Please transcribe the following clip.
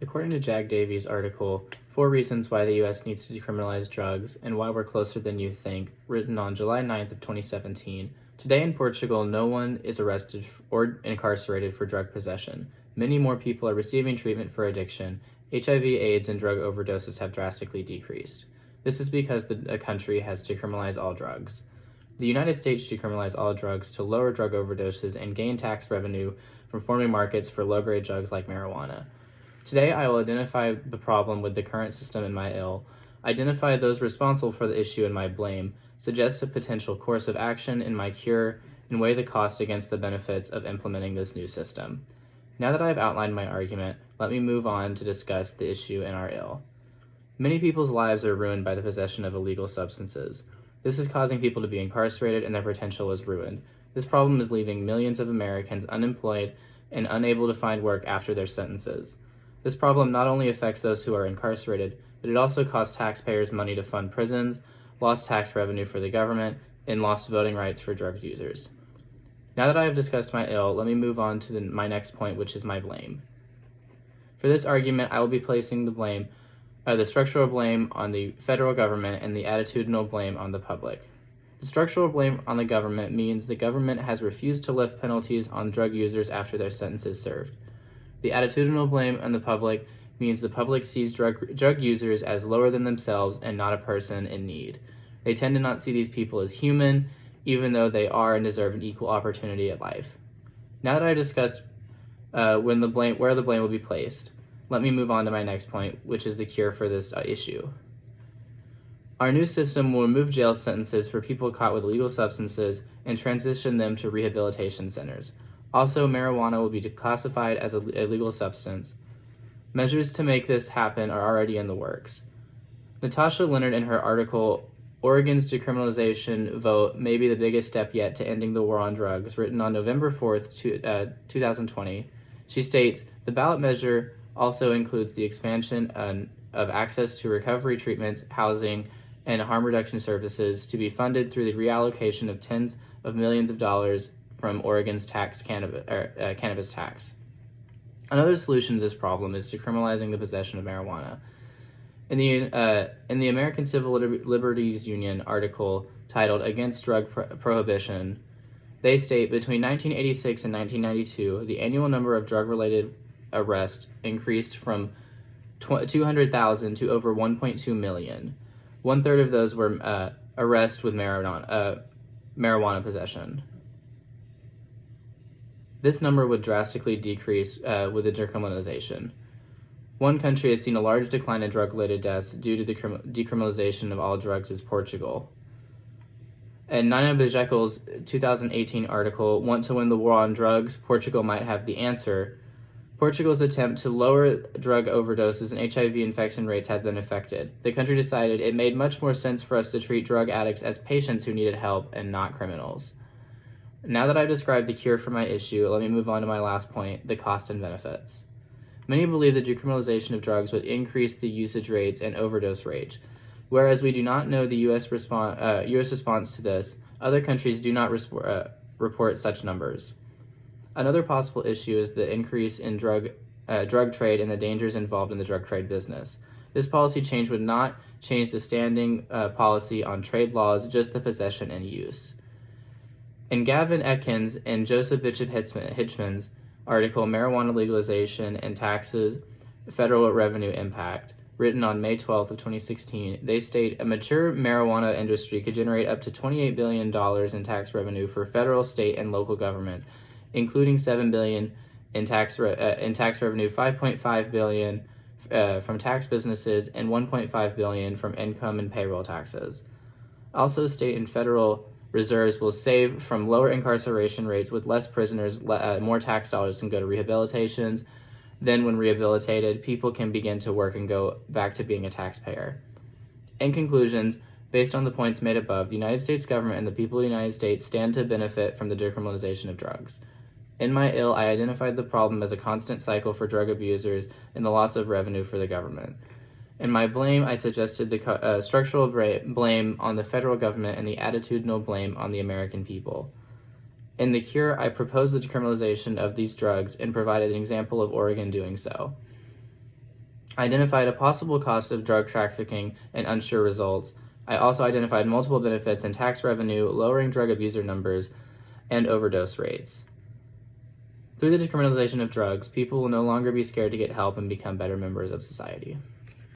According to Jack Davies' article, 4 Reasons Why the U.S. Needs to Decriminalize Drugs and Why We're Closer Than You Think, written on July 9th of 2017, today in Portugal, no one is arrested or incarcerated for drug possession. Many more people are receiving treatment for addiction. HIV, AIDS, and drug overdoses have drastically decreased. This is because the country has decriminalized all drugs. The United States decriminalized all drugs to lower drug overdoses and gain tax revenue from forming markets for low-grade drugs like marijuana. Today, I will identify the problem with the current system in my ill, identify those responsible for the issue in my blame, suggest a potential course of action in my cure, and weigh the cost against the benefits of implementing this new system. Now that I have outlined my argument, let me move on to discuss the issue in our ill. Many people's lives are ruined by the possession of illegal substances. This is causing people to be incarcerated and their potential is ruined. This problem is leaving millions of Americans unemployed and unable to find work after their sentences. This problem not only affects those who are incarcerated, but it also costs taxpayers money to fund prisons, lost tax revenue for the government, and lost voting rights for drug users. Now that I have discussed my ill, let me move on to my next point, which is my blame. For this argument, I will be placing the structural blame on the federal government and the attitudinal blame on the public. The structural blame on the government means the government has refused to lift penalties on drug users after their sentence is served. The attitudinal blame on the public means the public sees drug users as lower than themselves and not a person in need. They tend to not see these people as human, even though they are and deserve an equal opportunity at life. Now that I've discussed where the blame will be placed, let me move on to my next point, which is the cure for this issue. Our new system will remove jail sentences for people caught with illegal substances and transition them to rehabilitation centers. Also, marijuana will be declassified as a legal substance. Measures to make this happen are already in the works. Natasha Leonard, in her article, Oregon's Decriminalization Vote May Be the Biggest Step Yet to Ending the War on Drugs, written on November 4th, 2020, she states, the ballot measure also includes the expansion of access to recovery treatments, housing, and harm reduction services to be funded through the reallocation of tens of millions of dollars from Oregon's cannabis tax. Another solution to this problem is decriminalizing the possession of marijuana. In the American Civil Liberties Union article titled Against Drug Prohibition, they state between 1986 and 1992, the annual number of drug-related arrests increased from 200,000 to over 1.2 million. 1/3 of those were arrests with marijuana possession. This number would drastically decrease with the decriminalization. One country has seen a large decline in drug-related deaths due to the decriminalization of all drugs is Portugal. In Nina Bejekel's 2018 article, Want to Win the War on Drugs? Portugal Might Have the Answer, Portugal's attempt to lower drug overdoses and HIV infection rates has been affected. The country decided it made much more sense for us to treat drug addicts as patients who needed help and not criminals. Now that I've described the cure for my issue, let me move on to my last point, the cost and benefits. Many believe the decriminalization of drugs would increase the usage rates and overdose rates. Whereas we do not know the U.S. response to this, other countries do not report such numbers. Another possible issue is the increase in drug trade and the dangers involved in the drug trade business. This policy change would not change the standing policy on trade laws, just the possession and use. In Gavin Atkins and Joseph Bishop Hitchman's article, Marijuana Legalization and Taxes, Federal Revenue Impact, written on May 12th of 2016, they state a mature marijuana industry could generate up to $28 billion in tax revenue for federal, state, and local governments, including $7 billion in tax revenue, $5.5 billion from tax businesses, and $1.5 billion from income and payroll taxes. Also, state and federal reserves will save from lower incarceration rates with less prisoners, more tax dollars can go to rehabilitations. Then when rehabilitated, people can begin to work and go back to being a taxpayer. In conclusions, based on the points made above, the United States government and the people of the United States stand to benefit from the decriminalization of drugs. In my ill, I identified the problem as a constant cycle for drug abusers and the loss of revenue for the government. In my blame, I suggested the structural blame on the federal government and the attitudinal blame on the American people. In the cure, I proposed the decriminalization of these drugs and provided an example of Oregon doing so. I identified a possible cost of drug trafficking and unsure results. I also identified multiple benefits in tax revenue, lowering drug abuser numbers, and overdose rates. Through the decriminalization of drugs, people will no longer be scared to get help and become better members of society.